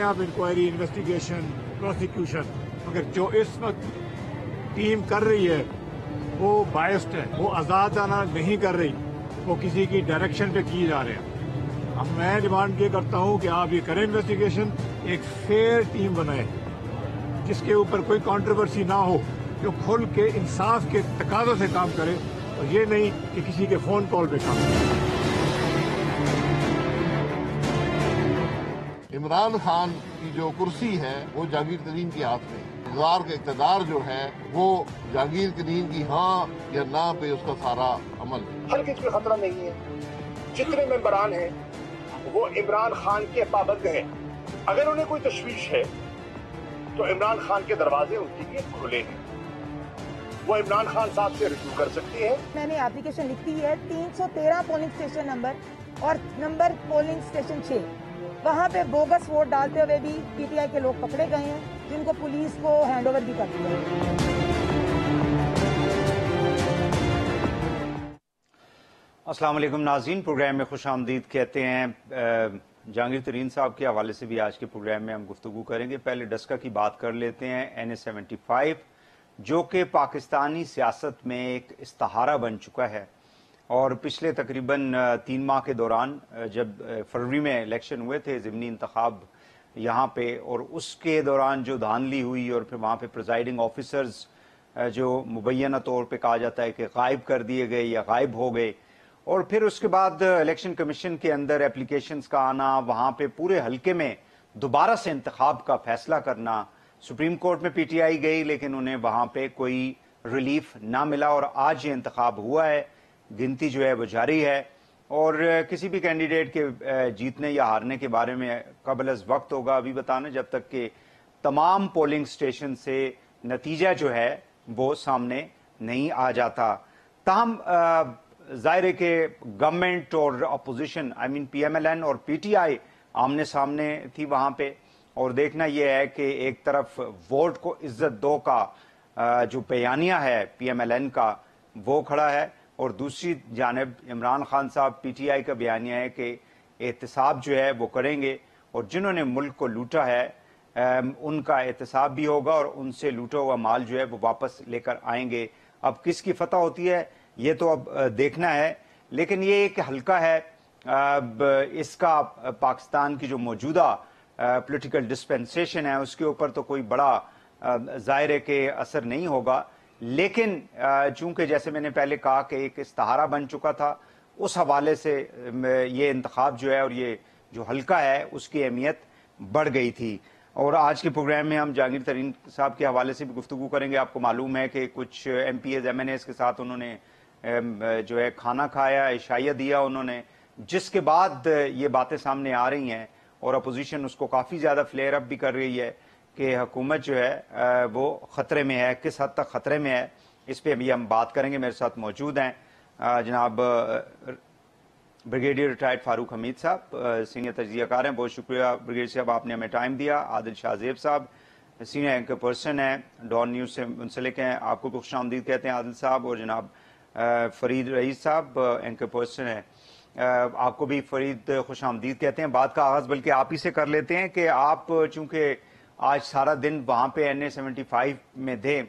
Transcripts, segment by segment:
आप inquiry, investigation, prosecution, मगर जो इस वक्त टीम कर रही है वो बायस्ड है, वो आज़ादाना नहीं कर रही, वो किसी की डायरेक्शन पे किए जा रहे हैं। अब मैं डिमांड ये करता हूँ कि आप ये करें इन्वेस्टिगेशन, एक फेयर टीम बनाए जिसके ऊपर कोई कंट्रोवर्सी ना हो, जो खुल के इंसाफ के तकाज़ों से काम करे और ये नहीं कि किसी के फोन कॉल पे काम करे। इमरान खान की जो कुर्सी है वो जहांगीर तरीन के हाथ में, इक़्तिदार का इक़्तिदार जो है वो जहांगीर तरीन की हाँ या ना पे उसका सारा अमल है। हर किसी को खतरा नहीं है। जितने मेंबरान हैं वो इमरान खान के पाबंद हैं। अगर उन्हें कोई तशवीश है तो इमरान खान के दरवाजे उनके लिए खुले हैं, वो इमरान खान साहब से रिव्यू कर सकती है। मैंने एप्लीकेशन लिखी है 313 पोलिंग स्टेशन नंबर और नंबर पोलिंग स्टेशन 6, वहाँ पे बोगस वोट डालते हुए भी पीटीआई के लोग पकड़े गए हैं, जिनको पुलिस को हैंड ओवर भी कर दिया है। अस्सलाम वालेकुम नाज़रीन, प्रोग्राम में खुश आमदीद कहते हैं। जहांगीर तरीन साहब के हवाले से भी आज के प्रोग्राम में हम गुफ्तगू करेंगे। पहले डस्का की बात कर लेते हैं। NA-75 जो कि पाकिस्तानी सियासत में एक इस्ताहारा बन चुका है और पिछले तकरीबन 3 माह के दौरान जब फरवरी में इलेक्शन हुए थे, ज़िमनी इंतखाब यहाँ पे, और उसके दौरान जो धांधली हुई और फिर वहाँ पे प्रिजाइडिंग ऑफिसर्स जो मुबैना तौर पे कहा जाता है कि गायब कर दिए गए या गायब हो गए, और फिर उसके बाद इलेक्शन कमीशन के अंदर एप्लीकेशंस का आना, वहाँ पे पूरे हल्के में दोबारा से इंतखाब का फैसला करना, सुप्रीम कोर्ट में पीटीआई गई लेकिन उन्हें वहाँ पे कोई रिलीफ ना मिला और आज ये इंतखाब हुआ है। गिनती जो है वो जारी है और किसी भी कैंडिडेट के जीतने या हारने के बारे में कबल अज़ वक्त होगा अभी बताना, जब तक कि तमाम पोलिंग स्टेशन से नतीजा जो है वो सामने नहीं आ जाता। ताहम ज़ाहिर है कि गवर्नमेंट और अपोजिशन, आई मीन PMLN और PTI आमने सामने थी वहाँ पे, और देखना यह है कि एक तरफ वोट को इज्जत दो का जो बयानिया है PMLN का वो खड़ा है, और दूसरी जानिब इमरान खान साहब PTI का बयानिया है कि एहतसाब जो है वो करेंगे और जिन्होंने मुल्क को लूटा है उनका एहतसाब भी होगा और उनसे लूटा हुआ माल जो है वो वापस लेकर आएंगे। अब किसकी फतह होती है ये तो अब देखना है, लेकिन ये एक हल्का है। इसका पाकिस्तान की जो मौजूदा पॉलिटिकल डिस्पेंसेशन है उसके ऊपर तो कोई बड़ा ज़ाहिर है कि असर नहीं होगा, लेकिन चूंकि जैसे मैंने पहले कहा कि एक इस्ताहारा बन चुका था, उस हवाले से ये इंतखाब जो है और ये जो हल्का है उसकी अहमियत बढ़ गई थी। और आज के प्रोग्राम में हम जहांगीर तरीन साहब के हवाले से भी गुफ्तगू करेंगे। आपको मालूम है कि कुछ MPs MNAs के साथ उन्होंने जो है खाना खाया, इशाया दिया उन्होंने, जिसके बाद ये बातें सामने आ रही हैं और अपोजिशन उसको काफ़ी ज़्यादा फ्लेयर अप भी कर रही है कि हुकूमत जो है वो ख़तरे में है। किस हद तक ख़तरे में है इस पर अभी हम बात करेंगे। मेरे साथ मौजूद हैं जनाब ब्रिगेडियर रिटायर्ड फारूक हमीद साहब, सीनियर तजियाकार हैं, बहुत शुक्रिया ब्रिगेडियर साहब आपने हमें टाइम दिया। आदिल शाहजेब साहब सीनियर एंकर पर्सन हैं, डॉन न्यूज़ से मुंसलिक हैं, आपको खुश आमदीद कहते हैं आदिल साहब। और जनाब फरीद रईस साहब एंकर पर्सन हैं, आपको भी फरीद खुश आमदीद कहते हैं। बात का आगाज़ बल्कि आप ही से कर लेते हैं कि आप चूँकि आज सारा दिन वहाँ पे NA-75 में थे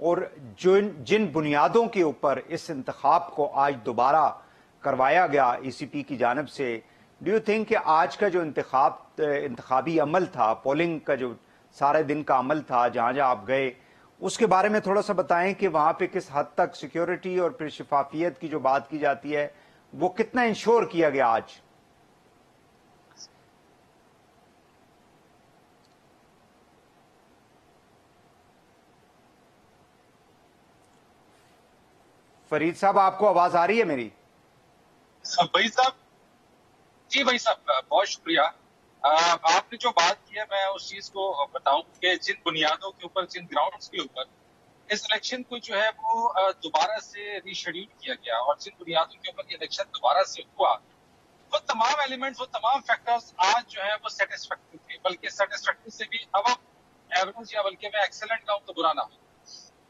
और जिन बुनियादों के ऊपर इस इंतखाब को आज दोबारा करवाया गया ECP की जानिब से, डू यू थिंक कि आज का जो इंतखाबी अमल था, पोलिंग का जो सारे दिन का अमल था जहाँ जहाँ आप गए, उसके बारे में थोड़ा सा बताएं कि वहाँ पे किस हद तक सिक्योरिटी और फिर शफाफियत की जो बात की जाती है वो कितना इंश्योर किया गया आज? फरीद साहब आपको आवाज आ रही है मेरी? भाई साहब, जी भाई साहब बहुत शुक्रिया। आपने जो बात की है मैं उस चीज को बताऊं कि जिन बुनियादों के ऊपर, जिन ग्राउंड्स के ऊपर इस इलेक्शन को जो है वो दोबारा से रीशेड्यूल किया गया और जिन बुनियादों के ऊपर ये इलेक्शन दोबारा से हुआ, वो तमाम एलिमेंट्स, वो तमाम फैक्टर्स आज जो है वो सेटिस्फैक्टरी थे, बल्कि सेटिस्फैक्टरी से भी अब एवरेज या बल्कि मैं एक्सेलेंट कहूं तो बुरा ना हो।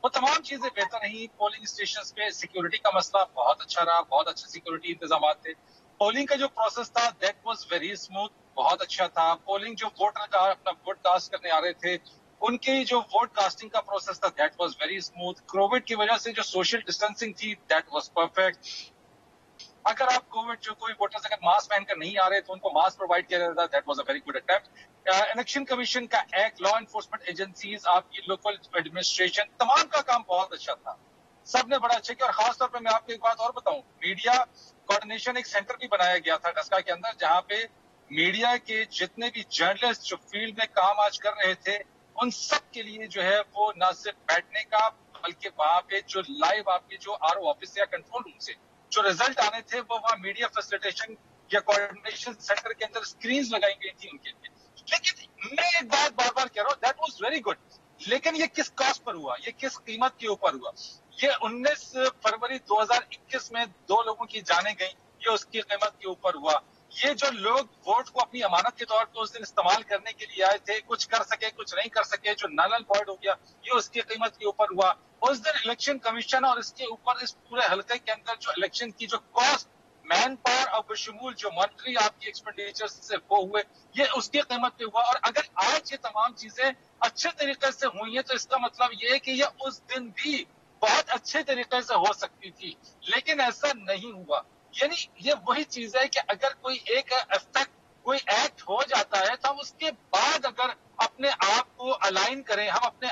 वो तमाम चीजें बेहतर रही। पोलिंग स्टेशन पे सिक्योरिटी का मसला बहुत अच्छा रहा, बहुत अच्छे सिक्योरिटी इंतजाम थे। पोलिंग का जो प्रोसेस था दैट वाज वेरी स्मूथ, बहुत अच्छा था। पोलिंग जो वोटर का अपना वोट कास्ट करने आ रहे थे उनके जो वोट कास्टिंग का प्रोसेस था that was very smooth. Covid की वजह से जो सोशल डिस्टेंसिंग थी दैट वाज परफेक्ट। अगर आप कोविड जो कोई वोटर्स अगर मास्क पहनकर नहीं आ रहे तो उनको मास्क प्रोवाइड किया जाता, that was a very good attempt. Election commission का एक्ट, लॉ एनफोर्समेंट एजेंसीज, आपकी लोकल एडमिनिस्ट्रेशन, तमाम का काम बहुत अच्छा था, सबने बड़ा अच्छा किया। और खासतौर पर मैं आपको एक बात और बताऊं, मीडिया कोऑर्डिनेशन एक सेंटर भी बनाया गया था डस्का के अंदर, जहां पे मीडिया के जितने भी जर्नलिस्ट जो फील्ड में काम आज कर रहे थे उन सब के लिए जो है वो न सिर्फ बैठने का बल्कि वहां पे जो लाइव आपके जो आरओ ऑफिस या कंट्रोल रूम से जो रिजल्ट आने थे वो वहां मीडिया फैसिलिटेशन या कोऑर्डिनेशन सेंटर के अंदर स्क्रीन्स लगाई गई थी उनके लिए। लेकिन मैं एक बात बार बार कह रहा हूं, दैट वाज वेरी गुड, लेकिन ये किस कॉस्ट पर हुआ, ये किस कीमत के ऊपर हुआ? ये 19 फरवरी 2021 में 2 लोगों की जानें गई, ये उसकी कीमत के ऊपर हुआ। ये जो लोग वोट को अपनी अमानत के तौर पर उस दिन इस्तेमाल करने के लिए आए थे, कुछ कर सके कुछ नहीं कर सके, जो नल पॉइंट हो गया, ये उसकी कीमत के ऊपर हुआ। उस दिन इलेक्शन कमीशन और इसके ऊपर इस पूरे हल्के के अंदर जो इलेक्शन की जो कॉस्ट, मैन पावर और बशमूल जो मॉनिटरी आपकी एक्सपेंडिचर से वो हुए, ये उसकी कीमत पे हुआ। और अगर आज ये तमाम चीजें अच्छे तरीके से हुई है तो इसका मतलब ये है कि ये उस दिन भी बहुत अच्छे तरीके से हो सकती थी, लेकिन ऐसा नहीं हुआ। यानी ये वही चीज है कि अगर कोई एक इफेक्ट, कोई एक्ट हो जाता है तो हम उसके बाद अगर अपने आप को अलाइन करें, हम अपने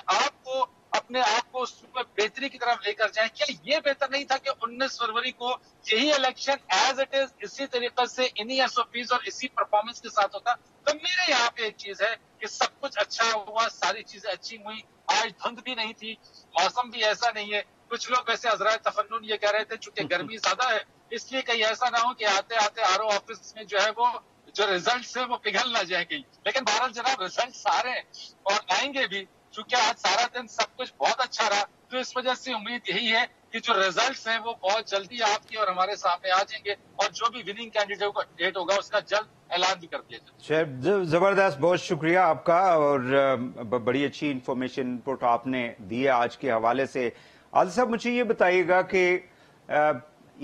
आप को उसमें बेहतरी की तरफ लेकर जाएं। क्या ये बेहतर नहीं था कि 19 फरवरी को यही इलेक्शन एज इट इज इसी तरीके से इन्हीं एसओपीज और इसी परफॉर्मेंस के साथ होता? तो मेरे यहाँ पे एक चीज है कि सब कुछ अच्छा हुआ, सारी चीजें अच्छी हुई। आज धुंध भी नहीं थी, मौसम भी ऐसा नहीं है। कुछ लोग वैसे हजरात तफन्नुन ये कह रहे थे चूंकि गर्मी ज्यादा है इसलिए कहीं ऐसा ना हो कि आते आते आरओ ऑफिस में जो है वो जो रिजल्ट है वो पिघल ना जाए कहीं। लेकिन बहरहाल जनाब रिजल्ट आ रहे हैं और आएंगे भी, चूंकि आज सारा दिन सब कुछ बहुत अच्छा रहा तो इस वजह से उम्मीद यही है कि जो रिजल्ट्स हैं वो बहुत जल्दी आपकी और हमारे सामने आ जाएंगे और जो भी विनिंग कैंडिडेट होगा उसका जल्द ऐलान भी कर दिया जाए। जबरदस्त, बहुत शुक्रिया आपका और बड़ी अच्छी इंफॉर्मेशन इनपुट आपने दी है आज के हवाले से। आदिल साहब मुझे ये बताइएगा कि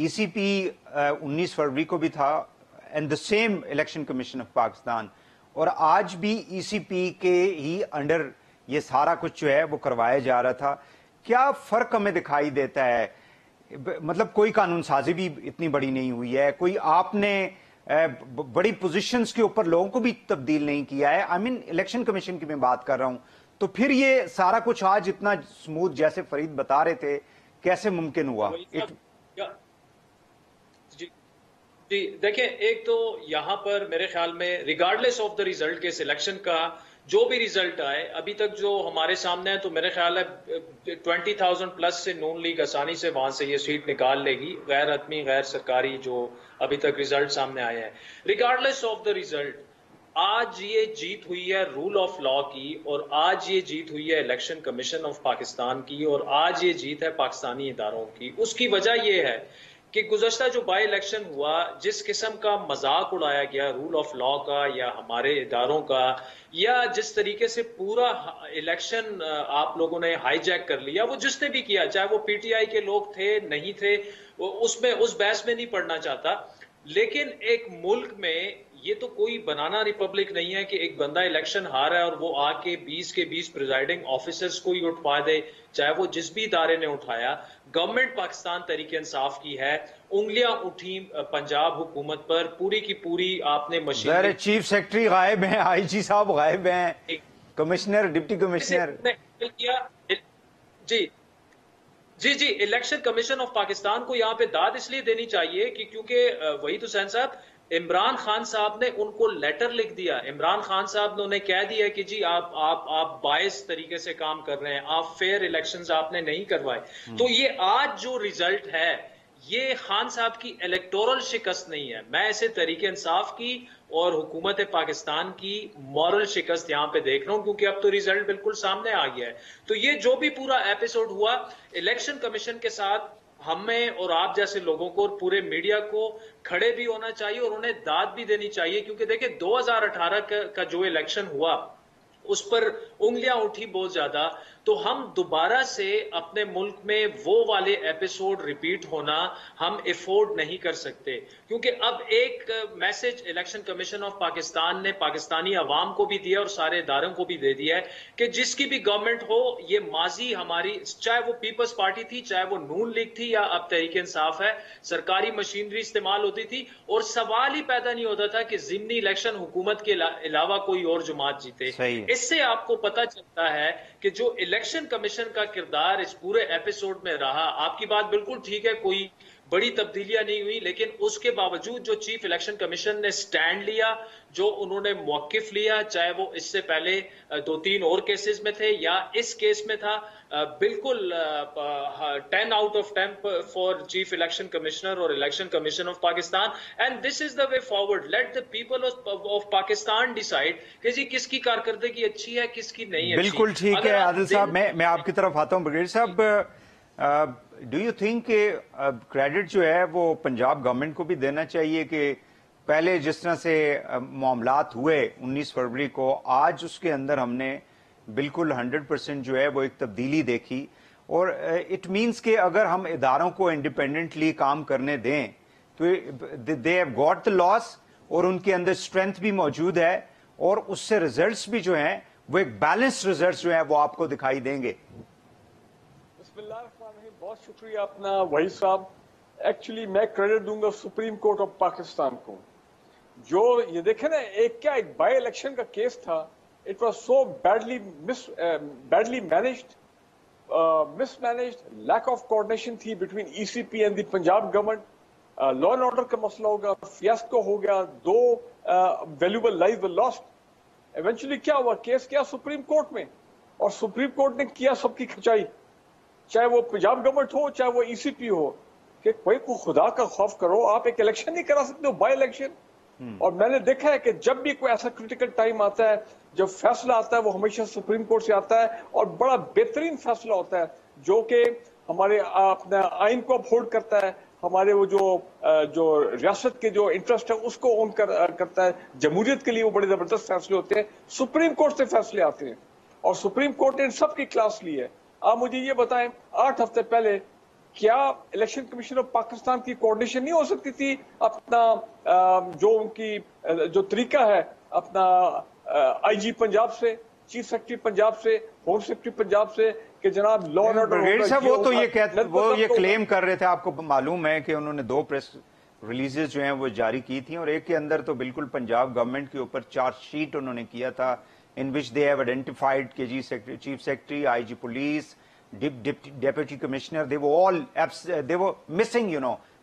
ईसीपी 19 फरवरी को भी था and the same election commission of Pakistan, और आज भी ईसीपी के ही अंडर ये सारा कुछ जो है वो करवाया जा रहा था। क्या फर्क हमें दिखाई देता है? मतलब कोई कानून साजी भी इतनी बड़ी नहीं हुई है, कोई आपने बड़ी पोजीशंस के ऊपर लोगों को भी तब्दील नहीं किया है। आई मीन इलेक्शन कमीशन की मैं बात कर रहा हूं, तो फिर ये सारा कुछ आज इतना स्मूथ जैसे फरीद बता रहे थे कैसे मुमकिन हुआ? जी देखिए, एक तो यहां पर मेरे ख्याल में रिगार्डलेस ऑफ द रिजल्ट के सिलेक्शन का जो भी रिजल्ट आए अभी तक जो हमारे सामने है, तो मेरे ख्याल है 20,000 प्लस से नून लीग आसानी से वहां से ये सीट निकाल लेगी, गैर हतमी गैर सरकारी जो अभी तक रिजल्ट सामने आए हैं। रिगार्डलेस ऑफ द रिजल्ट आज ये जीत हुई है रूल ऑफ लॉ की, और आज ये जीत हुई है इलेक्शन कमीशन ऑफ पाकिस्तान की, और आज ये जीत है पाकिस्तानी इदारों की। उसकी वजह ये है कि गुज़श्ता जो बाई इलेक्शन हुआ, जिस किस्म का मजाक उड़ाया गया रूल ऑफ लॉ का या हमारे इदारों का, या जिस तरीके से पूरा इलेक्शन आप लोगों ने हाईजैक कर लिया, वो जिसने भी किया, चाहे वो पीटीआई के लोग थे नहीं थे, उसमें उस बहस में नहीं पड़ना चाहता। लेकिन एक मुल्क में ये तो कोई बनाना रिपब्लिक नहीं है कि एक बंदा इलेक्शन हारा है और वो आके 20 के 20 प्रिजाइडिंग ऑफिसर्स को ही उठवा दे, चाहे वो जिस भी इदारे ने उठाया। गवर्नमेंट पाकिस्तान तरीके इंसाफ की है, उंगलियां उठी पंजाब हुकूमत पर पूरी की पूरी। आपने मशीन, चीफ सेक्रेटरी गायब हैं, आईजी साहब गायब हैं, commissioner deputy commissioner ji election commission of Pakistan को यहाँ पे दाद इसलिए देनी चाहिए कि क्योंकि वही तो हुसैन साहब, इमरान खान साहब ने उनको लेटर लिख दिया। इमरान खान साहब ने उन्हें कह दिया कि जी आप बायस तरीके से काम कर रहे हैं, आप फेयर इलेक्शंस आपने नहीं करवाए। तो ये आज जो रिजल्ट है ये खान साहब की इलेक्टोरल शिकस्त नहीं है, मैं इसे तरीके इंसाफ की और हुकूमत पाकिस्तान की मॉरल शिकस्त यहां पे देख रहा हूं, क्योंकि अब तो रिजल्ट बिल्कुल सामने आ गया है। तो ये जो भी पूरा एपिसोड हुआ, इलेक्शन कमीशन के साथ हमें और आप जैसे लोगों को और पूरे मीडिया को खड़े भी होना चाहिए और उन्हें दाद भी देनी चाहिए, क्योंकि देखिए 2018 का जो इलेक्शन हुआ उस पर उंगलियां उठी बहुत ज्यादा। تو ہم دوبارہ سے اپنے ملک میں وہ والے ایپیسوڈ ریپیٹ ہونا ہم افورڈ نہیں کر سکتے، کیونکہ اب ایک message election Commission of Pakistan نے پاکستانی عوام کو بھی دیا اور سارے اداروں کو بھی دے دیا ہے کہ جس کی بھی گورنمنٹ ہو، یہ ماضی ہماری، چاہے وہ پیپلز پارٹی تھی، چاہے وہ نون لیگ تھی یا اب تحریک انصاف ہے، سرکاری مشینری استعمال ہوتی تھی اور سوال ہی پیدا نہیں ہوتا تھا کہ ضمنی الیکشن حکومت کے علاوہ کوئی اور جماعت جیتے۔ اس سے آپ کو پتہ چلتا ہے کہ جو الیکشن کمیشن کا کردار اس پورے ایپیسوڈ میں رہا، آپ کی بات بالکل ٹھیک ہے، کوئی بڑی تبدیلیاں نہیں ہوئی، لیکن اس کے باوجود جو چیف الیکشن کمیشن نے سٹینڈ لیا، جو انہوں نے موقف لیا، چاہے وہ اس سے پہلے 2-3 اور کیسز میں تھے یا اس کیس میں تھا، بالکل 10 out of 10 for chief election commissioner اور Election Commission of Pakistan, and this is the way forward. Let the people of Pakistan decide کہ جی کس کی کارکردگی اچھی ہے، کس کی نہیں اچھی۔ بالکل ٹھیک ہے عادل صاحب، میں آپ کی طرف آتا ہوں۔ بریگیڈیئر صاحب، ڈو یو تھنک کہ کریڈٹ جو ہے وہ پنجاب گورنمنٹ کو بھی دینا چاہیے کہ پہلے جس طرح سے معاملات ہوئے 19 فروری کو، آج اس کے اندر ہم نے بالکل 100% جو ہے وہ ایک تبدیلی دیکھی، اور اٹ مینس کہ اگر ہم اداروں کو انڈیپینڈنٹلی کام کرنے دیں تو دے ہیو گاٹ دا لاس، اور ان کے اندر اسٹرینتھ بھی موجود ہے، اور اس سے ریزلٹس بھی جو ہیں وہ ایک بیلنس ریزلٹس جو ہیں وہ آپ کو دکھائی دیں گے۔ بسم اللہ الرحمن الرحیم، بہت شکریہ اپنا وحید صاحب۔ ایکچولی میں کریڈٹ دوں گا سپریم کورٹ آف پاکستان کو، جو یہ دیکھیں نا ایک بائی الیکشن کا کیس تھا، it was so badly managed, mismanaged, lack of coordination تھی between E C P and the Punjab government, law and order کا مسئلہ ہوگا، فیاسکو ہو گیا، 2 ویلیوبل لائف لاسٹ۔ ایونچولی کیا ہوا، کیس کیا سپریم کورٹ میں، اور سپریم کورٹ نے کیا سب کی کھچائی، چاہے وہ پنجاب گورنمنٹ ہو چاہے وہ ای سی پی ہو، کہ کوئی کو خدا کا خوف کرو، آپ ایک الیکشن نہیں کرا سکتے ہو، بائی الیکشن۔ اور میں نے دیکھا ہے کہ جب بھی کوئی ایسا کریٹیکل ٹائم آتا ہے، جب فیصلہ آتا ہے، وہ ہمیشہ سپریم کورٹ سے آتا ہے، اور بڑا بہترین فیصلہ ہوتا ہے جو کہ ہمارے اپنے آئین کو اپہولڈ کرتا ہے، ہمارے وہ جو ریاست کے جو انٹرسٹ ہے اس کو اون کرتا ہے۔ جمہوریت کے لیے وہ بڑے زبردست فیصلے ہوتے ہیں، سپریم کورٹ سے فیصلے آتے ہیں، اور سپریم کورٹ نے ان سب کی کلاس لی ہے۔ آپ مجھے یہ بتائیں، 8 ہفتے پہلے کیا الیکشن کمیشن آف پاکستان کی کوآرڈینیشن نہیں ہو سکتی تھی اپنا جو ان کی جو طریقہ ہے اپنا آئی جی پنجاب سے، چیف سیکرٹری پنجاب سے، ہوم سیکرٹری پنجاب سے، کہ جناب لا اینڈ آرڈر؟ بریگیڈیئر صاحب وہ یہ کلیم کر رہے تھے، آپ کو معلوم ہے کہ انہوں نے 2 پریس ریلیزز جو ہیں وہ جاری کی تھیں، اور ایک کے اندر تو بالکل پنجاب گورنمنٹ کے اوپر چارج شیٹ انہوں نے کیا تھا، in which they have identified کہ جی chief secretary, I G police, deputy commissioner, they were missing,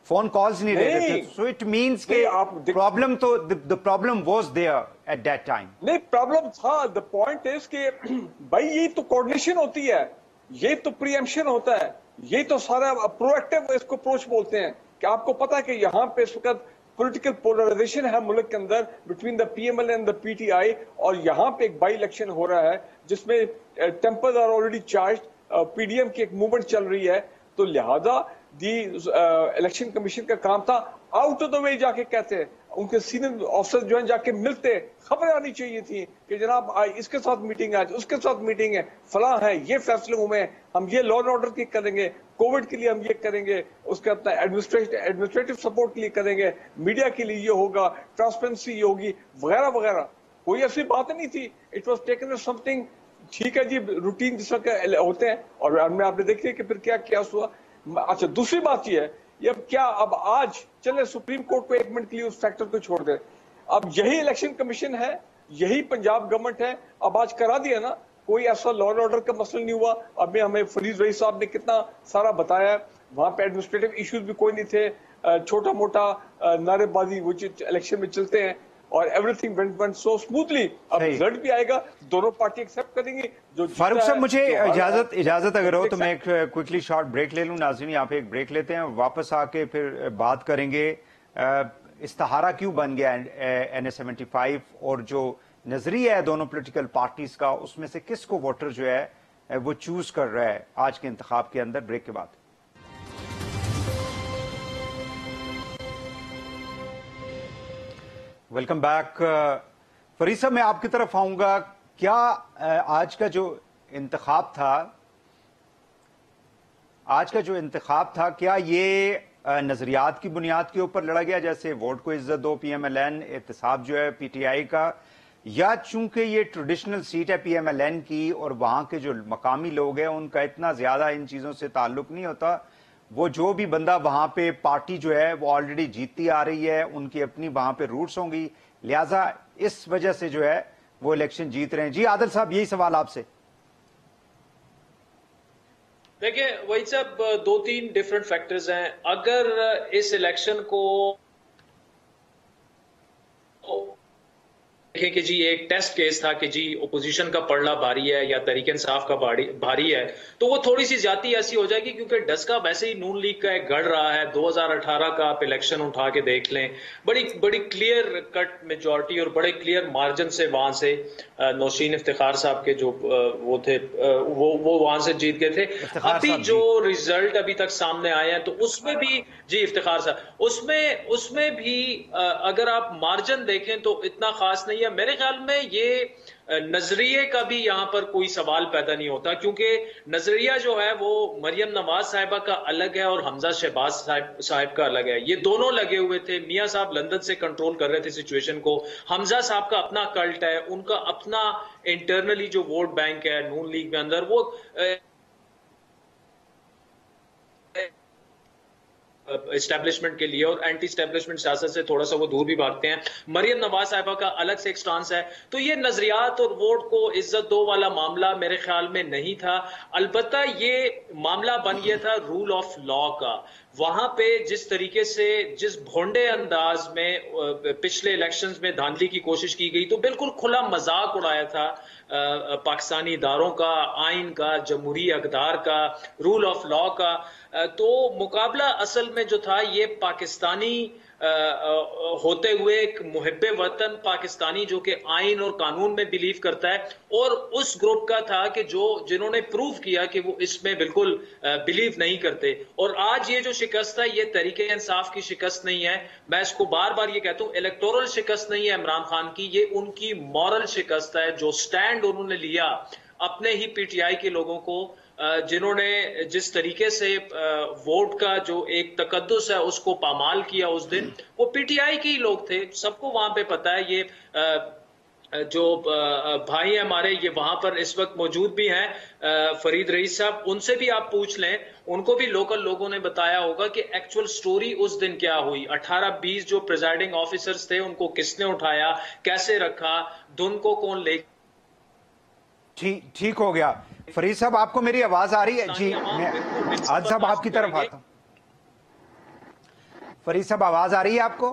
phone calls نہیں رہے تھے، so it means کہ پرابلم تو the problem was there at that time۔ نہیں، پرابلم تھا، the point is کہ بھائی یہ تو کوآرڈینیشن ہوتی ہے، یہ تو پری ایمپشن ہوتا ہے، یہ تو سارا پرو ایکٹیو اس کو اپروچ بولتے ہیں، کہ آپ کو پتا کہ یہاں پہ اس وقت پولیٹیکل پولرائزیشن ہے ملک کے اندر between the P M L and the P T I, اور یہاں پہ ایک بائی الیکشن ہو رہا ہے جس میں tempers are already charged, P D M کی ایک موومنٹ چل رہی ہے، تو لہذا الیکشن کمیشن کا کام تھا آؤٹ آف دا وے جا کے کہتے ہیں، ان کے سینئر آفیسر جو ہیں جا کے ملتے، خبریں آنی چاہیے تھی کہ جناب اس کے ساتھ میٹنگ ہے، اس کے ساتھ میٹنگ ہے، فلاں ہے، یہ فیصلے ہوئے ہیں، ہم یہ لا اینڈ آرڈر کی کریں گے، کووڈ کے لیے ہم یہ کریں گے، اس کا اپنا ایڈمنسٹریٹو سپورٹ کے لیے کریں گے، میڈیا کے لیے یہ ہوگا، ٹرانسپیرنسی یہ ہوگی، وغیرہ وغیرہ۔ کوئی ایسی بات نہیں تھی، it was taken as some thing, ٹھیک ہے جی روٹین جس طرح ہوتے ہیں، اور آپ نے دیکھیے کہ پھر کیا ہوا۔ اچھا، دوسری بات یہ ہے، اب آج چلے سپریم کورٹ کو 1 منٹ کے لیے اس فیکٹر کو چھوڑ دیں، اب یہی الیکشن کمیشن ہے، یہی پنجاب گورنمنٹ ہے، اب آج کرا دیا نا، کوئی ایسا لا اینڈ آرڈر کا مسئلہ نہیں ہوا۔ اب ہمیں فریز رئیس صاحب نے کتنا سارا بتایا، وہاں پہ ایڈمنسٹریٹو ایشوز بھی کوئی نہیں تھے، چھوٹا موٹا نعرے بازی وہ الیکشن میں چلتے ہیں، اور every thing went so smoothly. اب رزلٹ بھی آئے گا، دونوں پارٹی ایکسپٹ کریں گے۔ فاروق صاحب، مجھے اجازت اگر ہو تو میں ایک کوئکلی شارٹ بریک لے لوں۔ ناظرین، یہاں پہ ایک بریک لیتے ہیں، واپس آ کے پھر بات کریں گے استخارہ کیوں بن گیا NA-75، اور جو نظریہ ہے دونوں پولیٹیکل پارٹیز کا، اس میں سے کس کو ووٹر جو ہے وہ چوز کر رہا ہے آج کے انتخاب کے اندر۔ بریک کے بعد ویلکم بیک۔ فرید صاحب، میں آپ کی طرف آؤں گا، کیا آج کا جو इंतखाब था क्या ये नजरियात की बुनियाद के ऊपर लड़ा गया, जैसे वोट को इज्जत दो PMLN एहतसाब जो है PTI का, या चूंकि ये ट्रेडिशनल सीट है PMLN की और वहां के जो मकामी लोग हैं उनका इतना ज्यादा इन चीजों से ताल्लुक नहीं होता, वो जो भी बंदा वहां पे पार्टी जो है वो ऑलरेडी जीतती आ रही है, उनकी अपनी वहां पे रूट्स होंगी, लिहाजा इस वजह से जो है वो इलेक्शन जीत रहे हैं? जी आदिल साहब, यही सवाल आपसे। देखिए वही सब 2-3 डिफरेंट फैक्टर्स हैं। अगर इस इलेक्शन को देखें कि जी एक टेस्ट केस था कि जी ओपोजिशन का पलड़ा भारी है या तहरीक इंसाफ का भारी है, तो वो थोड़ी सी ज्यादा ऐसी हो जाएगी, क्योंकि डस्का वैसे ही नून लीग का एक गढ़ रहा है। 2018 का आप इलेक्शन उठा के देख लें, बड़ी क्लियर कट मेजॉरिटी और बड़े क्लियर मार्जिन से वहां से नौशीन इफ्तिखार साहब के जो वो थे वो वहां से जीत गए थे। अभी जो रिजल्ट अभी तक सामने आए हैं तो उसमें भी जी इफ्तिखार साहब उसमें भी अगर आप मार्जिन देखें तो इतना खास नहीं है। मेरे ख्याल में ये नजरिए का भी यहां पर कोई सवाल पैदा नहीं होता, क्योंकि नजरिया जो है वो मरियम नवाज साहिबा का अलग है और हमजा शहबाज साहिब का अलग है। ये दोनों लगे हुए थे, मियां साहब लंदन से कंट्रोल कर रहे थे सिचुएशन को। हमजा साहब का अपना कल्ट है, उनका अपना इंटरनली जो वोट बैंक है नून लीग में अंदर, वो एस्टेब्लिशमेंट के लिए और एंटी एस्टेब्लिशमेंट सियासत से थोड़ा सा वो दूर भी भागते हैं। मरियम नवाज साहिबा का अलग से एक स्टांस है। तो ये नजरियात और वोट को इज्जत दो वाला मामला मेरे ख्याल में नहीं था। अलबत्ता ये मामला बन गया था रूल ऑफ लॉ का। वहां पे जिस तरीके से जिस भोंडे अंदाज में पिछले इलेक्शंस में धांधली की कोशिश की गई, तो बिल्कुल खुला मजाक उड़ाया था पाकिस्तानी इदारों का, आइन का, जमहूरी अक़दार का, रूल ऑफ लॉ का। तो मुकाबला असल में जो था ये पाकिस्तानी होते हुए एक मुहिब्बे वतन पाकिस्तानी जो कि आइन और कानून में बिलीव करता है, और उस ग्रुप का था कि जिन्होंने प्रूव किया कि वो इसमें बिल्कुल बिलीव नहीं करते। और आज ये जो शिकस्त है ये तहरीक इंसाफ की शिकस्त नहीं है, मैं इसको बार बार ये कहता हूं, इलेक्टोरल शिकस्त नहीं है इमरान खान की, ये उनकी मॉरल शिकस्त है। जो स्टैंड उन्होंने लिया अपने ही PTI के लोगों को, जिन्होंने जिस तरीके से वोट का जो एक तकद्दुस है उसको पामाल किया उस दिन, वो PTI के ही लोग थे, सबको वहां पे पता है। ये जो भाई हैं हमारे, ये वहां पर इस वक्त मौजूद भी हैं, फरीद रईस साहब, उनसे भी आप पूछ लें, उनको भी लोकल लोगों ने बताया होगा कि एक्चुअल स्टोरी उस दिन क्या हुई। 18-20 जो प्रिजाइडिंग ऑफिसर्स थे उनको किसने उठाया, कैसे रखा, धुन को कौन ले। ठीक हो गया। फरीद साहब, आपको मेरी आवाज आ रही है? जी मैं आज साहब आपकी तरफ आता हूं। फरीद साहब, आवाज आ रही है आपको?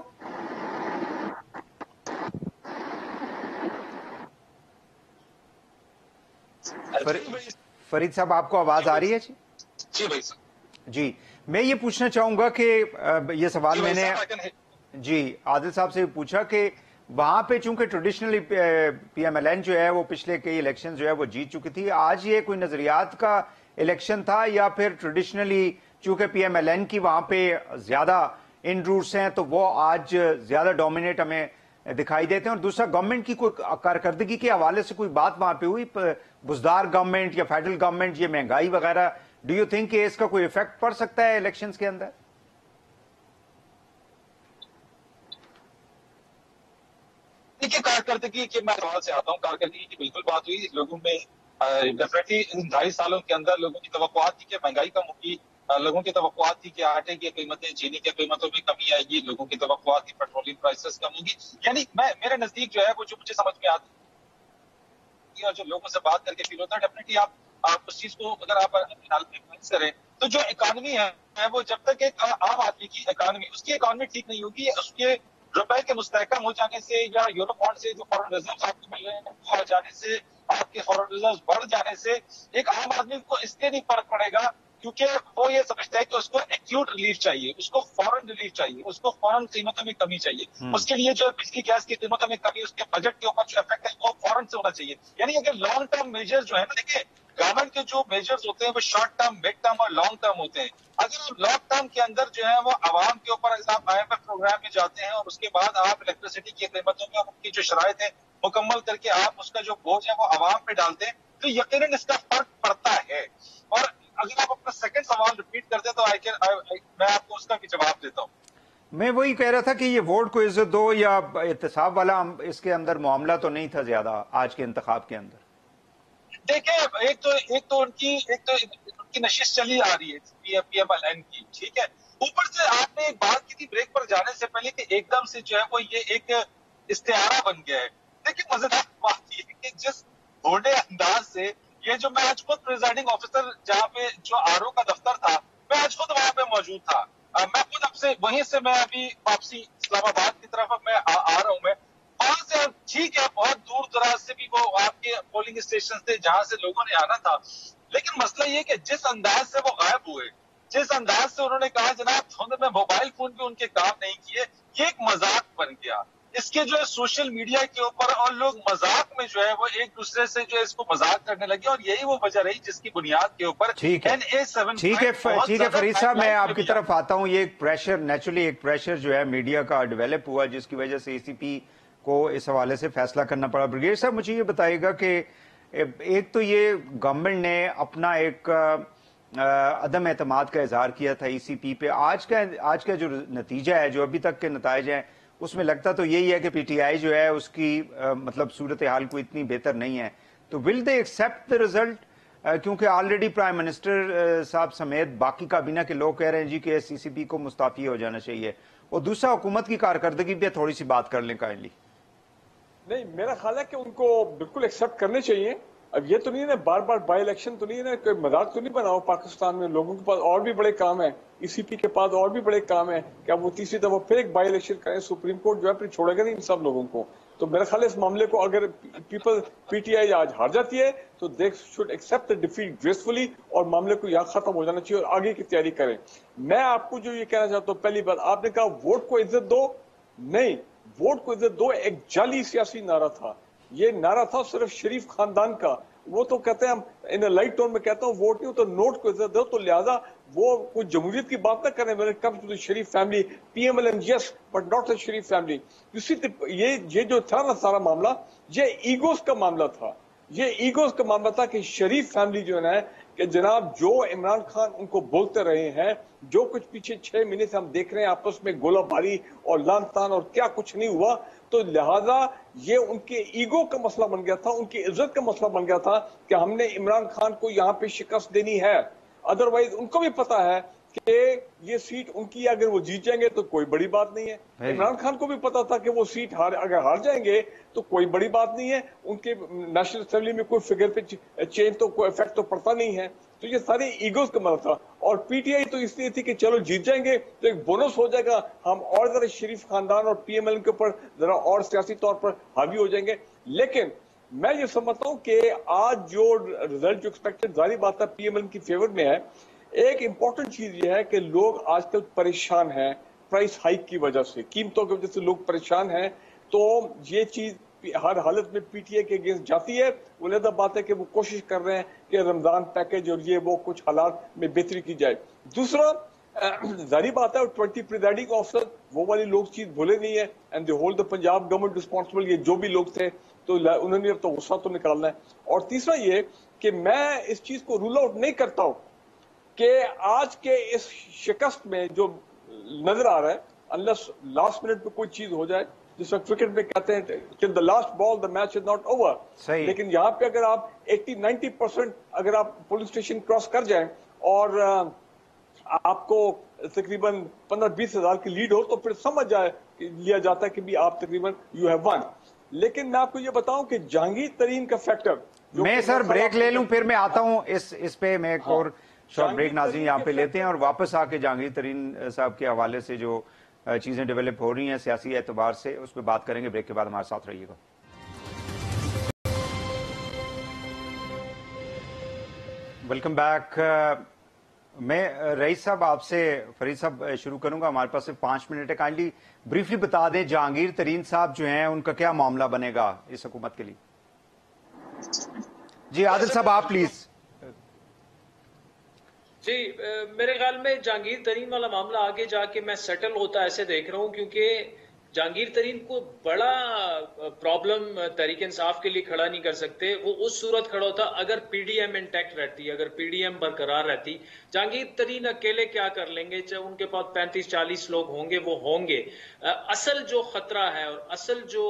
फरीद साहब, आपको आवाज आ रही है? जी भाई साहब। जी मैं ये पूछना चाहूंगा कि ये सवाल मैंने जी आदिल साहब से पूछा कि वहां पे चूंकि ट्रेडिशनली PMLN जो है वो पिछले कई इलेक्शन जो है वो जीत चुकी थी, आज ये कोई नजरियात का इलेक्शन था या फिर ट्रेडिशनली चूंकि PMLN की वहां पे ज्यादा इन रूट्स हैं तो वो आज ज्यादा डोमिनेट हमें दिखाई देते हैं? और दूसरा, गवर्नमेंट की कोई कारकर्दगी के हवाले से कोई बात वहां पे हुई, बुजदार गवर्नमेंट या फेडरल गवर्नमेंट, ये महंगाई वगैरह, डू यू थिंक कि इसका कोई इफेक्ट पड़ सकता है इलेक्शंस के अंदर? देखिए, कारकर्दगी के मैं सवाल से आता हूँ। कारकर्दगी की बिल्कुल बात हुई लोगों में, डेफिनेटली इन 2.5 सालों के अंदर लोगों की तवक्कुआत थी कि महंगाई कम होगी, लोगों की तवक्कुआत थी कि आटे की कीमतें, चीनी की कीमतों में कमी आएगी, लोगों की तवक्कुआत थी पेट्रोलियम प्राइसेस कम होगी। यानी मेरे नजदीक जो है वो जो मुझे समझ में आती है और जो लोगों से बात करके फील होता है, डेफिनेटली आप उस चीज को अगर आप एनालिसिस करें तो जो इकोनॉमी है वो जब तक एक आम आदमी की इकोनॉमी, उसकी इकोनॉमी ठीक नहीं होगी, उसके रुपए के मुस्तहकम हो जाने से या यूरो बॉन्ड से जो फॉरेन रिजर्व आपको मिल रहे हैं बढ़ जाने से, आपके फॉरेन रिजर्व बढ़ जाने से एक आम आदमी को इसलिए नहीं फर्क पड़ेगा क्योंकि वो ये समझता है कि उसको एक्यूट रिलीफ चाहिए, उसको फौरन रिलीफ चाहिए, उसको फौरन कीमतों में कमी चाहिए। उसके लिए जो बिजली गैस की कीमतों में कमी, उसके बजट के ऊपर जो इफेक्ट है वो फौरन से होना चाहिए। यानी अगर लॉन्ग टर्म मेजर जो है ना, देखिए गवर्नमेंट के जो मेजर्स होते हैं वो शॉर्ट टर्म, मिड टर्म और लॉन्ग टर्म होते हैं। अगर आप लॉन्ग टर्म के अंदर जो है वो आवाम के ऊपर आप IMF प्रोग्राम में जाते हैं और उसके बाद आप इलेक्ट्रिसिटी की कीमतों में उनकी जो शराइत है मुकम्मल करके आप उसका जो बोझ है वो आवाम पे डालते हैं, تو یقیناً اس کا فرق پڑتا ہے. اور اگر آپ اپنا سیکنڈ سوال ریپیٹ کرتے تو میں آپ کو اس کا بھی جواب دیتا ہوں. میں وہی کہہ رہا تھا کہ یہ ووٹ کو عزت دو یا احتساب والا اس کے اندر معاملہ تو نہیں تھا زیادہ آج کے انتخاب کے اندر. دیکھیں ایک تو ان کی نشست چلی آ رہی ہے پی ایم ایل این کی, ٹھیک ہے. اوپر سے آپ نے ایک بات کی تھی بریک پر جانے سے پہلے کہ ایک دم سے جو ہے وہ یہ ایک استعارہ بن گیا ہے. لیکن مزیدار بات یہ ہے کہ جس بھونڈے انداز سے یہ جو میں آج خود پریزائڈنگ آفیسر جہاں پہ جو آر او کا دفتر تھا, میں آج خود وہاں پہ موجود تھا. میں خود اب سے وہیں سے میں ابھی واپسی اسلام آباد کی طرف میں آ رہا ہوں. میں وہاں سے ٹھیک ہے بہت دور دراز سے بھی وہ آپ کے پولنگ اسٹیشن تھے جہاں سے لوگوں نے آنا تھا, لیکن مسئلہ یہ کہ جس انداز سے وہ غائب ہوئے, جس انداز سے انہوں نے کہا جناب دھند میں موبائل فون بھی ان کے کام نہیں کیے, یہ ایک مذاق بن گیا. اس کے جو ہے سوشل میڈیا کے اوپر اور لوگ مذاق میں جو ہے وہ ایک دوسرے سے جو ہے اس کو مذاق کرنے لگے, اور یہی وہ وجہ رہی جس کی بنیاد کے اوپر ٹھیک ہے فرید صاحب, میں آپ کی طرف آتا ہوں. یہ ایک پریشر, نیچرلی ایک پریشر جو ہے میڈیا کا ڈیولپ ہوا جس کی وجہ سے اے سی پی کو اس حوالے سے فیصلہ کرنا پڑا. بریگیڈیئر صاحب مجھے یہ بتائیے گا کہ ایک تو یہ گورنمنٹ نے اپنا ایک عدم اعتماد کا اظہار کیا تھا ای سی پی پہ. آج کا جو نتیجہ ہے, جو ابھی تک کے نتائج ہیں, اس میں لگتا تو یہی ہے کہ پی ٹی آئی جو ہے اس کی مطلب صورتحال کو اتنی بہتر نہیں ہے. تو ول دے ایکسپٹ دا ریزلٹ, کیونکہ آلریڈی پرائم منسٹر صاحب سمیت باقی کابینہ کے لوگ کہہ رہے ہیں جی کہ سی سی پی کو مستعفی ہو جانا چاہیے. اور دوسرا, حکومت کی کارکردگی پہ تھوڑی سی بات کر لیں کائنڈلی. نہیں, میرا خیال ہے کہ ان کو بالکل ایکسپٹ کرنے چاہیے. اب یہ تو نہیں ہے بار بار بائی الیکشن تو نہیں ہے, کوئی مذاق تو نہیں بناؤ. پاکستان میں لوگوں کے پاس اور بھی بڑے کام ہیں, ای سی پی کے پاس اور بھی بڑے کام ہیں. کیا وہ تیسری دفعہ پھر ایک بائی الیکشن کریں؟ سپریم کورٹ جو ہے پھر چھوڑے گا نہیں ان سب لوگوں کو. تو میرا خیال ہے اس معاملے کو اگر پی ٹی آئی آج ہار جاتی ہے تو they should accept defeat gracefully, اور معاملے کو یہاں ختم ہو جانا چاہیے اور آگے کی تیاری کریں. میں آپ کو جو یہ کہنا چاہتا ہوں, پہلی بات آپ نے کہا ووٹ کو عزت دو. نہیں, ووٹ کو عزت دو ایک جعلی سیاسی نعرہ تھا. یہ نعرہ تھا صرف شریف خاندان کا. وہ تو کہتے ہیں, ان لائٹ ٹون میں کہتا ہوں ووٹ نہیں تو نوٹ کو عزت دو. تو لہذا وہ کوئی جمہوریت کی بات نہ کریں. میں نے come to the Sharif family, P M L N yes but not the Sharif family. یہ جو تھا نا سارا معاملہ, یہ ایگوز کا معاملہ تھا. یہ ایگوز کا معاملہ تھا کہ شریف فیملی جو ہے کہ جناب جو عمران خان ان کو بولتے رہے ہیں, جو کچھ پیچھے 6 مہینے سے ہم دیکھ رہے ہیں آپس میں گولہ باری اور لان تان اور کیا کچھ نہیں ہوا, تو لہذا یہ ان کے ایگو کا مسئلہ بن گیا تھا, ان کی عزت کا مسئلہ بن گیا تھا کہ ہم نے عمران خان کو یہاں پہ شکست دینی ہے. ادروائز ان کو بھی پتا ہے کہ یہ سیٹ ان کی, اگر وہ جیت جائیں گے تو کوئی بڑی بات نہیں ہے. عمران خان کو بھی پتا تھا کہ وہ سیٹ اگر ہار جائیں گے تو کوئی بڑی بات نہیں ہے. ان کے نیشنل اسمبلی میں کوئی فگر پہ چینج تو کوئی افیکٹ تو پڑتا نہیں ہے. تو یہ ساری ایگوز کا مسئلہ تھا. اور پی ٹی آئی تو اس لیے تھی کہ چلو جیت جائیں گے تو ایک بونس ہو جائے گا, ہم اور ذرا شریف خاندان اور پی ایم ایل کے اوپر ذرا اور سیاسی طور پر حاوی ہو جائیں گے. لیکن میں یہ سمجھتا ہوں کہ آج جو ریزلٹ جو ایکسپیکٹڈ, ظاہری بات ہے پی ایم ایل کی فیور میں ہے. ایک امپورٹنٹ چیز یہ ہے کہ لوگ آج کل پریشان ہیں پرائس ہائیک کی وجہ سے, قیمتوں کی وجہ سے لوگ پریشان ہیں. تو یہ چیز ہر حالت میں پی ٹی آئی کے اگینسٹ جاتی ہے. وہ لہذا بات ہے کہ وہ کوشش کر رہے ہیں کہ رمضان پیکج اور یہ وہ کچھ حالات میں بہتری کی جائے. دوسرا ظاہری بات ہے 20 پریزائڈنگ آفیسر وہ والی لوگ چیز بھولے نہیں ہے, and the whole the Punjab government responsible, یہ جو بھی لوگ تھے تو انہوں نے تو غصہ تو نکالنا ہے. اور تیسرا یہ کہ میں اس چیز کو رول آؤٹ نہیں کرتا ہوں کہ آج کے اس شکست میں جو نظر آ رہا ہے, انلیس لاسٹ منٹ پہ کوئی چیز ہو جائے, جس وقت کرکٹ میں کہتے ہیں کہ the last ball the match is not over. لیکن یہاں پہ اگر آپ 80-90% اگر آپ پولیس اسٹیشن کراس کر جائیں اور آپ کو تقریباً 15-20 ہزار کی لیڈ ہو تو پھر سمجھ لیا جاتا ہے کہ بھی آپ تقریباً you have won. لیکن میں آپ کو یہ بتاؤں کہ جہانگیر ترین کا فیکٹر, میں سر بریک لے لوں پھر میں آتا ہوں اس پہ, میں ایک اور شارٹ بریک ناظرین یہاں پہ لیتے ہیں اور واپس آ کے جہانگیر ترین صاحب کے حوالے سے جو چیزیں ڈیولپ ہو رہی ہیں سیاسی اعتبار سے اس پہ بات کریں گے. بریک کے بعد ہمارے ساتھ رہیے گا. Welcome back. میں رئیس صاحب آپ سے, فرید صاحب شروع کروں گا, ہمارے پاس صرف 5 منٹ ہے. کائنڈلی بریفلی بتا دیں جہانگیر ترین صاحب جو ہیں ان کا کیا معاملہ بنے گا اس حکومت کے لیے. جی عادل صاحب آپ پلیز. جی میرے خیال میں جہانگیر ترین والا معاملہ آگے جا کے میں سیٹل ہوتا ایسے دیکھ رہا ہوں, کیونکہ जहांगीर तरीन को बड़ा प्रॉब्लम तहरीक इंसाफ के लिए खड़ा नहीं कर सकते। वो उस सूरत खड़ा होता अगर पीडीएम इंटैक्ट रहती, अगर पीडीएम बरकरार रहती। जहांगीर तरीन अकेले क्या कर लेंगे, चाहे उनके पास 35-40 लोग होंगे, वो होंगे। असल जो खतरा है और असल जो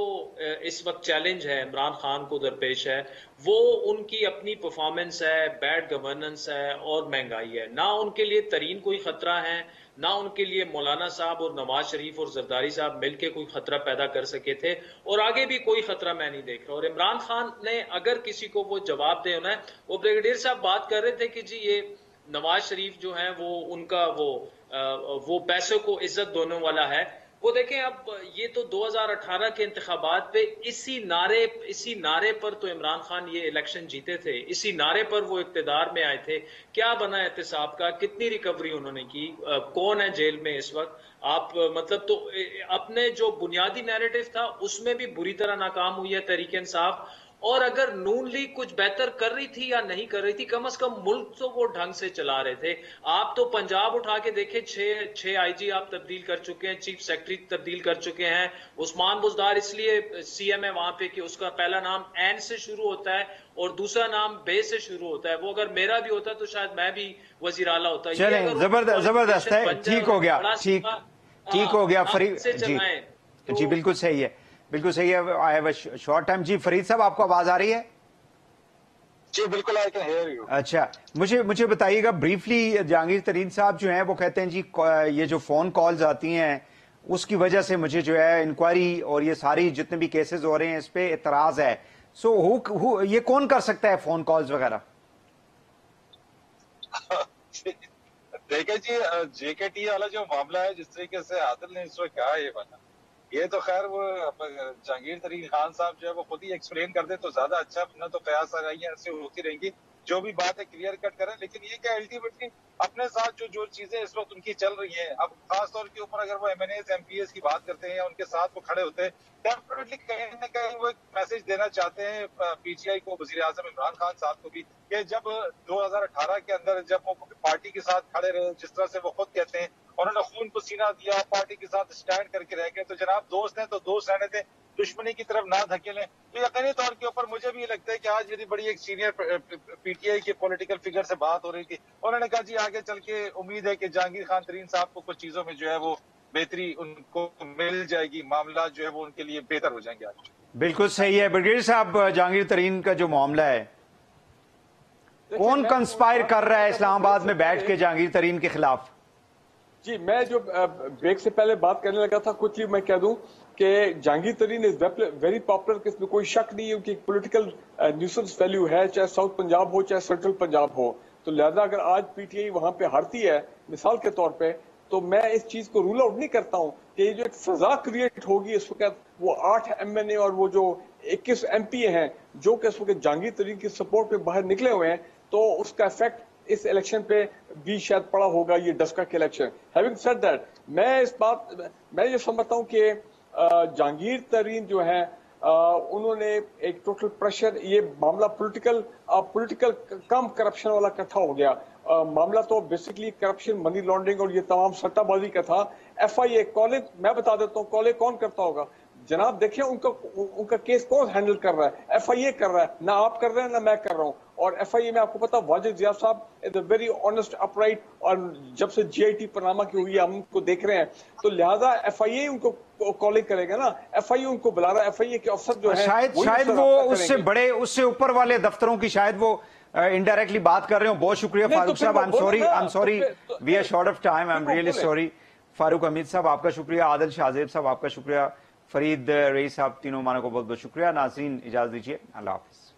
इस वक्त चैलेंज है इमरान खान को दरपेश है, वो उनकी अपनी परफॉर्मेंस है, बैड गवर्नेंस है और महंगाई है। ना उनके लिए तरीन कोई खतरा है, ना उनके लिए मौलाना साहब और नवाज शरीफ और जरदारी साहब मिलकर कोई खतरा पैदा कर सके थे, और आगे भी कोई खतरा मैं नहीं देख रहा। और इमरान खान ने अगर किसी को वो जवाब देना है, वो ब्रिगेडियर साहब बात कर रहे थे कि जी ये नवाज शरीफ जो है वो उनका वो पैसों को इज्जत देने वाला है। वो देखें, अब ये तो 2018 के इंतखाबात पे इसी नारे पर तो इमरान खान ये इलेक्शन जीते थे, इसी नारे पर वो इक्तदार में आए थे। क्या बना एहतसाब का, कितनी रिकवरी उन्होंने की, कौन है जेल में इस वक्त? आप मतलब तो अपने जो बुनियादी नैरेटिव था उसमें भी बुरी तरह नाकाम हुई है तहरीक इंसाफ। और अगर नून लीग कुछ बेहतर कर रही थी या नहीं कर रही थी, कम से कम मुल्क तो वो ढंग से चला रहे थे। आप तो पंजाब उठा के देखे, 6 आईजी आप तब्दील कर चुके हैं, चीफ सेक्रेटरी तब्दील कर चुके हैं। उस्मान बुजदार इसलिए सीएम है वहां पे कि उसका पहला नाम एन से शुरू होता है और दूसरा नाम बे से शुरू होता है। वो अगर मेरा भी होता तो शायद मैं भी वजीर आला होता। जबरदस्त है, ठीक हो गया, ठीक हो गया फरीद जी, बिल्कुल सही है, बिल्कुल सही है। I have a short time. जी फरीद साहब, आपको आवाज आ रही है? जी बिल्कुल, आई कैन हियर यू। अच्छा, मुझे बताइएगा ब्रीफली, जहांगीर तरीन साहब जो हैं वो कहते हैं जी ये जो फोन कॉल्स आती हैं उसकी वजह से मुझे जो है इंक्वायरी और ये सारी जितने भी केसेस हो रहे हैं इस पे एतराज है। सो ये कौन कर सकता है फोन कॉल्स वगैरह? देखिए जी, जेकेटी वाला जो मामला है, जिस तरीके से आदिल ने इस वक्त कहा, ये तो खैर वो जहांगीर तरीन खान साहब जो है वो खुद ही एक्सप्लेन कर दे तो ज्यादा अच्छा। अपना तो कयास आगाइयां ऐसे होती रहेंगी, जो भी बात है क्लियर कट करें। लेकिन ये क्या अल्टीमेटली अपने साथ जो चीजें इस वक्त उनकी चल रही हैं, अब खास तौर के ऊपर अगर वो एमएनएस एमपीएस की बात करते हैं या उनके साथ वो खड़े होते हैं, डेफिनेटली कहीं ना कहीं वो एक मैसेज देना चाहते हैं पीटीआई को, वजीर आजम इमरान खान साहब को भी, कि जब 2018 के अंदर जब वो पार्टी के साथ खड़े रहे, जिस तरह से वो खुद कहते हैं उन्होंने खून पसीना दिया, पार्टी के साथ स्टैंड करके रह गए, तो जनाब दोस्त हैं तो दोस्त रहने थे, दुश्मनी की तरफ ना धकेलें। तो यकीनी तौर के ऊपर मुझे भी लगता है कि आज मेरी बड़ी एक सीनियर पीटीआई के पॉलिटिकल फिगर से बात हो रही थी, उन्होंने कहा जी आगे चल के उम्मीद है कि जहांगीर खान तरीन साहब को कुछ चीजों में जो है वो बेहतरी उनको मिल जाएगी, मामला जो है वो उनके लिए बेहतर हो जाएंगे आज। बिल्कुल सही है ब्रिगेडियर साहब। जहांगीर तरीन का जो मामला है, कौन कंस्पायर कर रहा है इस्लामाबाद में बैठ के जहांगीर तरीन के खिलाफ? जी, मैं जो ब्रेक से पहले बात करने लगा था, कुछ ही मैं कह दूं कि जहांगीर तरीन इज वेरी पॉपुलर, कि इसमें कोई शक नहीं है, उनकी पॉलिटिकल न्यूसेंस वैल्यू है, चाहे साउथ पंजाब हो चाहे सेंट्रल पंजाब हो। तो लिहाजा अगर आज पीटीआई वहां पे हारती है मिसाल के तौर पे, तो मैं इस चीज को रूल आउट नहीं करता हूं कि ये जो एक सजा क्रिएट होगी इस वक्त, वो 8 एमएनए और वो जो 21 एमपी हैं जो कि इस वक्त जहांगीर तरीन की सपोर्ट पे बाहर निकले हुए हैं, तो उसका इफेक्ट इस इलेक्शन पे भी शायद पड़ा होगा, ये डस्का के इलेक्शन। हैविंग सेड दैट, मैं ये समझता हूं कि जहांगीर तरीन जो है उन्होंने एक टोटल प्रेशर, ये मामला पॉलिटिकल कम करप्शन वाला कथा हो गया। मामला तो बेसिकली करप्शन, मनी लॉन्ड्रिंग और ये तमाम सट्टाबाजी का था। एफआईए कॉलेज, मैं बता देता हूँ कॉलेज कौन करता होगा जनाब, देखिए उनका केस कौन हैंडल कर रहा है? एफआईए कर रहा है, ना आप कर रहे हैं ना मैं कर रहा हूँ। और एफआईए में आपको पता, वाजिद जिया साहब is a very honest upright, और जब से जीआईटी पनामा की हुई है हम उनको देख रहे हैं, तो लिहाजा एफआईए उनको कॉलिंग करेगा ना, एफआईए उनको बुला रहा है। एफआईए के अफसर जो है शायद वो उससे बड़े, उससे ऊपर वाले दफ्तरों की शायद वो इनडायरेक्टली बात कर रहे हो। बहुत शुक्रिया फारूक साहब, I am sorry we are short of time, I am really sorry. Farooq Hameed साहब आपका शुक्रिया, आदिल शाहजेब साहब आपका शुक्रिया, फरीद रईस साहब, तीनों मानों को बहुत बहुत शुक्रिया। नाज़रीन इजाजत दीजिए, अल्लाह हाफिज।